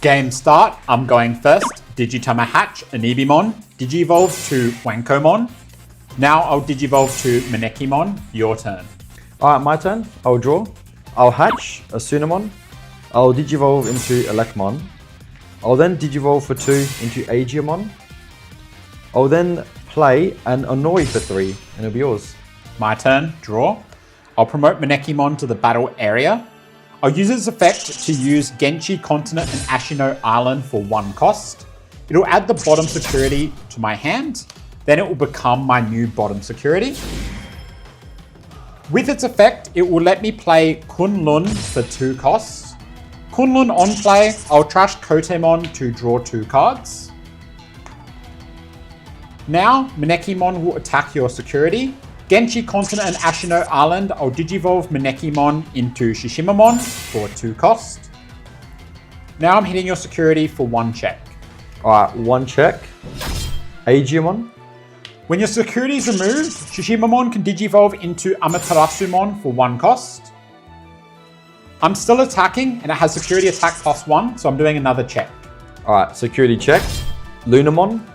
Game start, I'm going first. Digitama hatch, Anibimon, Digivolve to Wankomon. Now I'll Digivolve to Manekimon, your turn. Alright, my turn. I'll draw. I'll hatch a Tsunomon. I'll Digivolve into Elecmon. I'll then Digivolve for 2 into Aegiomon. I'll then play an Inori for 3, and it'll be yours. My turn, draw. I'll promote Manekimon to the battle area. I'll use its effect to use Genchi Continent and Ashino Island for 1 cost. It'll add the bottom security to my hand. Then it will become my new bottom security. With its effect, it will let me play Kunlun for 2 costs. Kunlun on play, I'll trash Kotemon to draw 2 cards. Now, Manekimon will attack your security. Genchi Continent and Ashino Island, I'll Digivolve Manekimon into Shishimamon for 2 cost. Now I'm hitting your security for 1 check. Alright, 1 check. Aegiomon. When your security is removed, Shishimamon can Digivolve into Amaterasumon for 1 cost. I'm still attacking and it has security attack +1, so I'm doing another check. Alright, security check. Lunamon.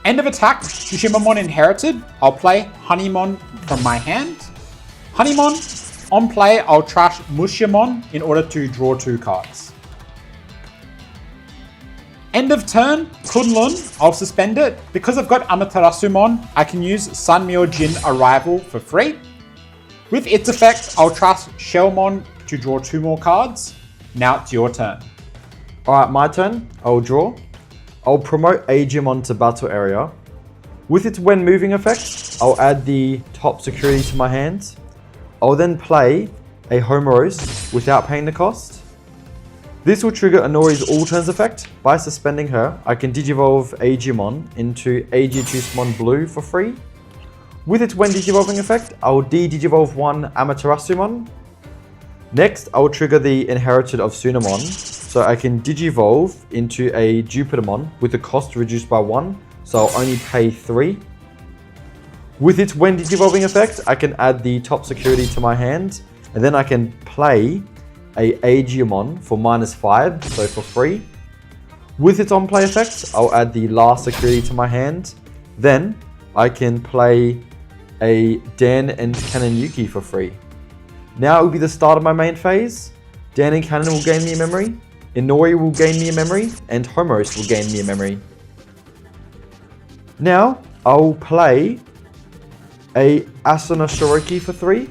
End of attack, Shishimamon inherited. I'll play Honeymon from my hand. Honeymon, on play, I'll trash Mushiamon in order to draw 2 cards. End of turn, Kunlun, I'll suspend it. Because I've got Amaterasumon, I can use Sanmyo Jin Arrival for free. With its effect, I'll trash Shellmon to draw 2 more cards. Now it's your turn. Alright, my turn. I'll draw. I'll promote Aegiomon to battle area. With its when moving effect, I'll add the top security to my hand. I'll then play a Homeros without paying the cost. This will trigger Inori's all turns effect. By suspending her, I can Digivolve Aegiomon into Aegiochusmon Blue for free. With its when Digivolving effect, I'll Digivolve 1 Amaterasumon. Next, I'll trigger the Inherited of Tsunomon, so I can Digivolve into a Jupitermon with the cost reduced by 1, so I'll only pay 3. With its when Digivolving effect, I can add the top security to my hand, and then I can play a Aegiomon for -5, so for free. With its on play effect, I'll add the last security to my hand. Then I can play a Dan and Kanan Yuki for free. Now it will be the start of my main phase. Dan and Kanan will gain me a memory, Inori will gain me a memory, and Homos will gain me a memory. Now I'll play a Asuna Shiroki for 3.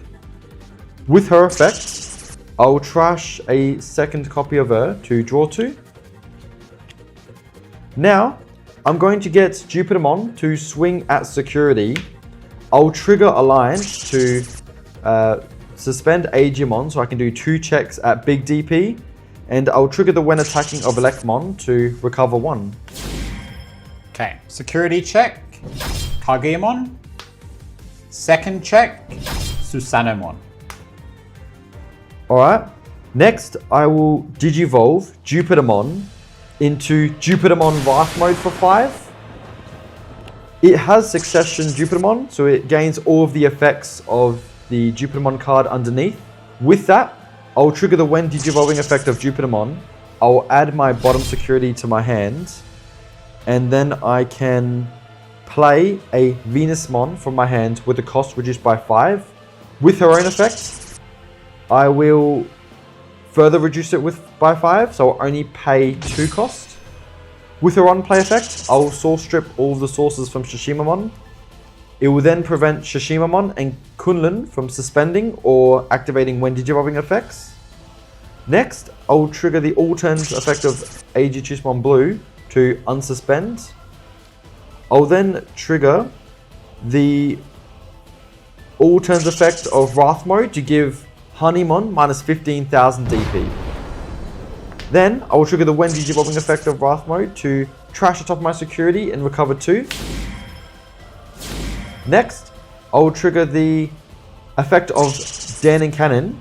With her effect, I'll trash a second copy of her to draw 2. Now I'm going to get Jupitermon to swing at security. I'll trigger Alliance to suspend Aegiomon so I can do 2 checks at big DP, and I'll trigger the when attacking of Elecmon to recover 1. Okay, security check, Kageamon. Second check, Susanoomon. Alright, next I will Digivolve Jupitermon into Jupitermon Wrath mode for 5. It has Succession Jupitermon, so it gains all of the effects of the Jupitermon card underneath. With that, I'll trigger the when Digivolving effect of Jupitermon. I'll add my bottom security to my hand, and then I can play a Venusmon from my hand with the cost reduced by 5. With her own effect, I will further reduce it by 5, so I'll only pay 2 cost. With her on play effect, I'll source strip all of the sources from Shishimamon. It will then prevent Shishimamon and Kunlun from suspending or activating when Digivolving effects. Next, I'll trigger the all turns effect of Aegiochusmon Blue to unsuspend. I'll then trigger the all turns effect of Wrath mode to give Honeymon minus 15,000 DP. Then I'll trigger the when Digivolving effect of Wrath mode to trash the top of my security and recover 2. Next, I'll trigger the effect of Dan and Kanan.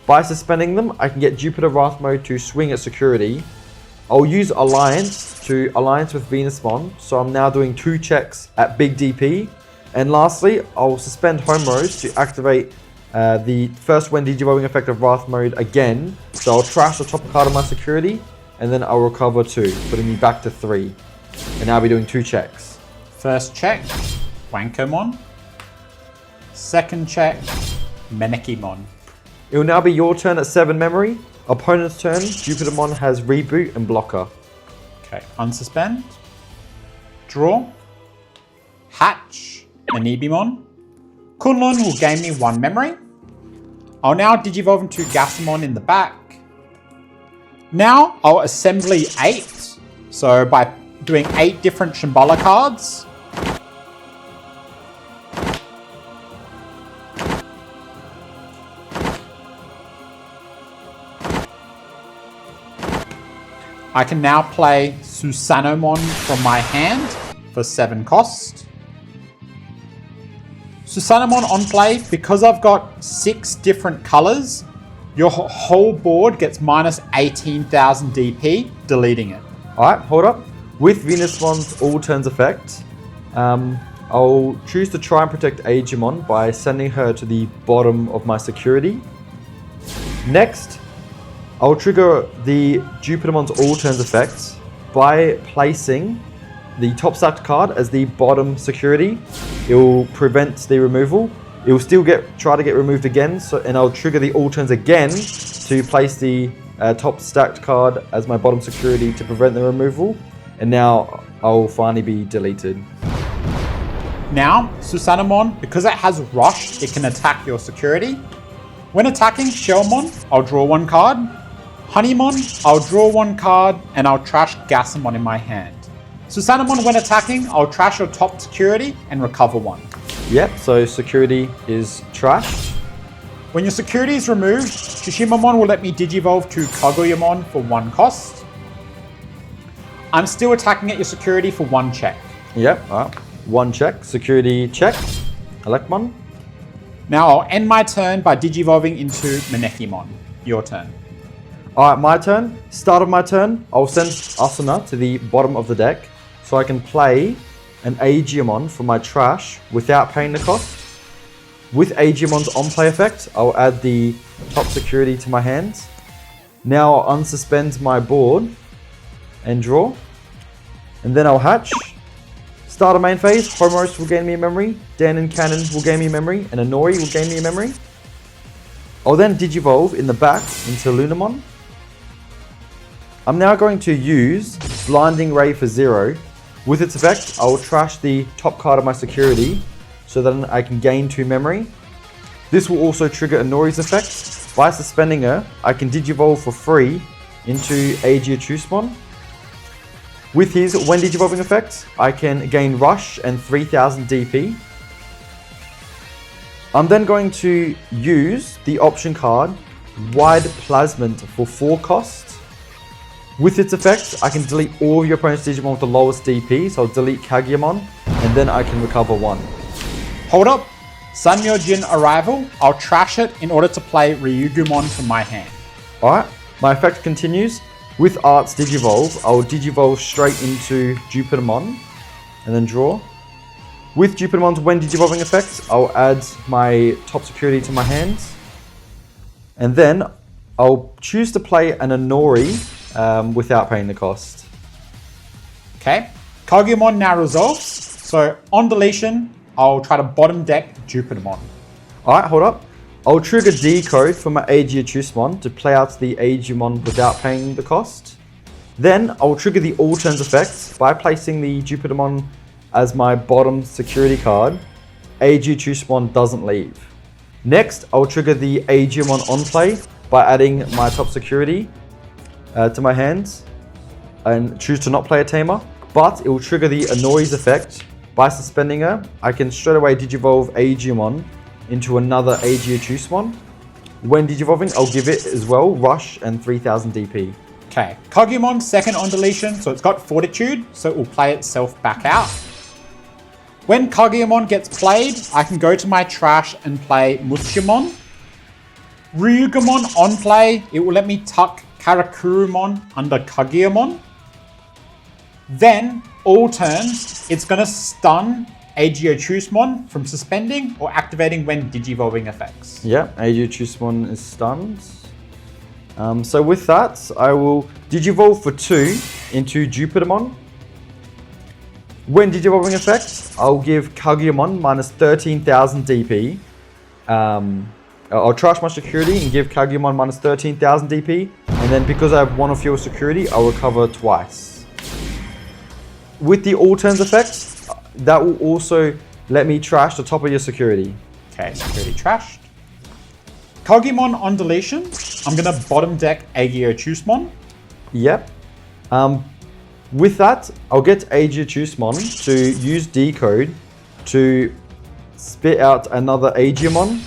By suspending them, I can get Jupiter Wrath mode to swing at security. I'll use Alliance to alliance with Venusmon, so I'm now doing 2 checks at big DP. And lastly, I'll suspend Homos to activate the first when Digivolving effect of Wrath mode again. So I'll trash the top card of my security, and then I'll recover 2, putting me back to 3. And now I'll be doing 2 checks. First check, Wankomon. Second check, Menekimon. It will now be your turn at 7 memory. Opponent's turn, Jupitermon has reboot and blocker. Okay, unsuspend. Draw. Hatch, Anibimon. Kunlun will gain me 1 memory. I'll now Digivolve into Gasamon in the back. Now I'll assembly 8. So by doing 8 different Shambhala cards. I can now play Susanoomon from my hand for 7 cost. Susanoomon on play, because I've got 6 different colors, your whole board gets minus 18,000 DP, deleting it. Alright, hold up. With Venusmon's all turns effect, I'll choose to try and protect Aegiomon by sending her to the bottom of my security. Next, I'll trigger the Jupitermon's all turns effect by placing the top stacked card as the bottom security. It will prevent the removal. It will still try to get removed again, and I'll trigger the all turns again to place the top stacked card as my bottom security to prevent the removal. And now I'll finally be deleted. Now, Susanoomon, because it has Rush, it can attack your security. When attacking Shellmon, I'll draw 1 card. Honeymon, I'll draw 1 card, and I'll trash Gasamon in my hand. Susanoomon, when attacking, I'll trash your top security and recover 1. Yep, so security is trashed. When your security is removed, Shishimamon will let me Digivolve to Kaguyamon for 1 cost. I'm still attacking at your security for 1 check. Yep, alright. 1 check, security check. Elecmon. Now I'll end my turn by Digivolving into Menekimon. Your turn. Alright, my turn. Start of my turn, I'll send Asuna to the bottom of the deck so I can play an Aegiomon from my trash without paying the cost. With Aegiomon's on-play effect, I'll add the top security to my hands. Now I'll unsuspend my board and draw. And then I'll hatch. Start of main phase, Homos will gain me a memory, Dan and Kanan will gain me a memory, and Inori will gain me a memory. I'll then Digivolve in the back into Lunamon. I'm now going to use Blinding Ray for 0. With its effect, I will trash the top card of my security so that I can gain 2 memory. This will also trigger Inori's effect. By suspending her, I can Digivolve for free into Aegiochusmon. With his when Digivolving effect, I can gain Rush and 3000 DP. I'm then going to use the option card Wide Plasmid for 4 cost. With its effect, I can delete all of your opponent's Digimon with the lowest DP, so I'll delete Kagiamon, and then I can recover 1. Hold up. Sanmyo-jin Arrival. I'll trash it in order to play Ryugumon from my hand. Alright, my effect continues. With Art's Digivolve, I'll Digivolve straight into Jupitermon, and then draw. With Jupitermon's when Digivolving effect, I'll add my top security to my hands. And then I'll choose to play an Inori without paying the cost. Okay. Kagumon now resolves. So on deletion, I'll try to bottom deck Jupitermon. Alright, hold up. I'll trigger decode for my Aegiochusmon to play out the Aegiomon without paying the cost. Then I'll trigger the all turns effect by placing the Jupitermon as my bottom security card. Aegiochusmon doesn't leave. Next, I'll trigger the Aegiomon on play by adding my top security to my hands and choose to not play a tamer, but it will trigger the Inori's effect. By suspending her, I can straight away Digivolve Aegiomon into another Aegiochusmon. When Digivolving, I'll give it as well Rush and 3000 DP. Okay, Kagumon second on deletion, so it's got Fortitude, so it will play itself back out. When Kagumon gets played, I can go to my trash and play Mutsumon. Ryugumon on play, it will let me tuck Karakurumon under Kagumon. Then, all turns, it's going to stun Aegiochusmon from suspending or activating when Digivolving effects. Yeah, Aegiochusmon is stunned. So with that, I will Digivolve for 2 into Jupitermon. When Digivolving effect, I'll give Kaguya-mon minus 13,000 DP. I'll trash my security and give Kaguya-mon minus 13,000 DP. And then because I have 1 of your security, I'll recover twice. With the all turns effect, that will also let me trash the top of your security. Okay, security trashed. Kagumon on deletion, I'm going to bottom deck Aegiochusmon. Yep. With that, I'll get Aegiochusmon to use decode to spit out another Aegiomon.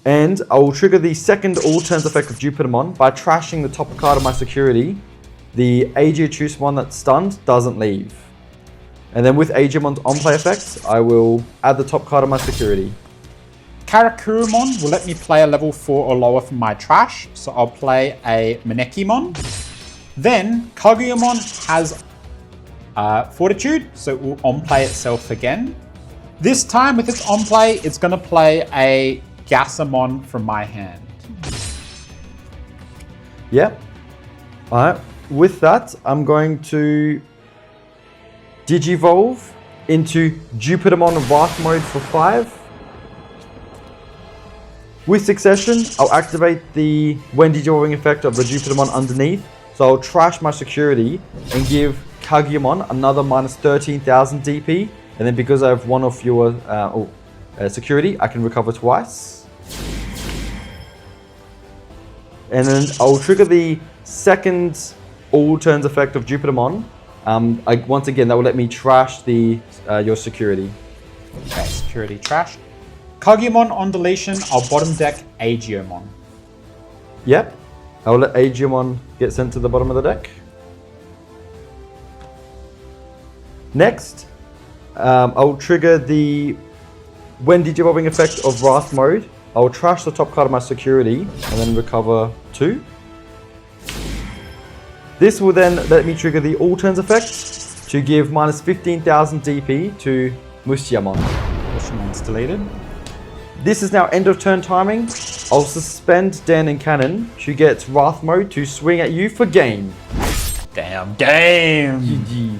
And I will trigger the second all turns effect of Jupitermon by trashing the top card of my security. The Aegiochusmon that's stunned doesn't leave. And then with Aegiomon's on play effect, I will add the top card of my security. Karakurumon will let me play a level 4 or lower from my trash, so I'll play a Manekimon. Then Kaguyamon has Fortitude, so it will on-play itself again. This time with its on-play, it's going to play a Gasamon from my hand. Yep. Alright, with that, I'm going to Digivolve into Jupitermon Wrath mode for 5. With succession, I'll activate the when Digivolving effect of the Jupitermon underneath. So I'll trash my security and give Kaguyamon another minus 13,000 DP. And then because I have 1 of your security, I can recover twice. And then I'll trigger the second all turns effect of Jupitermon. Once again, that will let me trash your security. Okay, security trashed. Kagumon on deletion, I'll bottom deck Aegiomon. Yep. I'll let Aegiomon get sent to the bottom of the deck. Next, I'll trigger the when Digivolving effect of Wrath mode. I'll trash the top card of my security and then recover 2. This will then let me trigger the all turns effect to give minus 15,000 DP to Musyamon. Musyamon's deleted. This is now end of turn timing. I'll suspend Dan and Kanan to get Wrath mode to swing at you for game. Damn game! GG.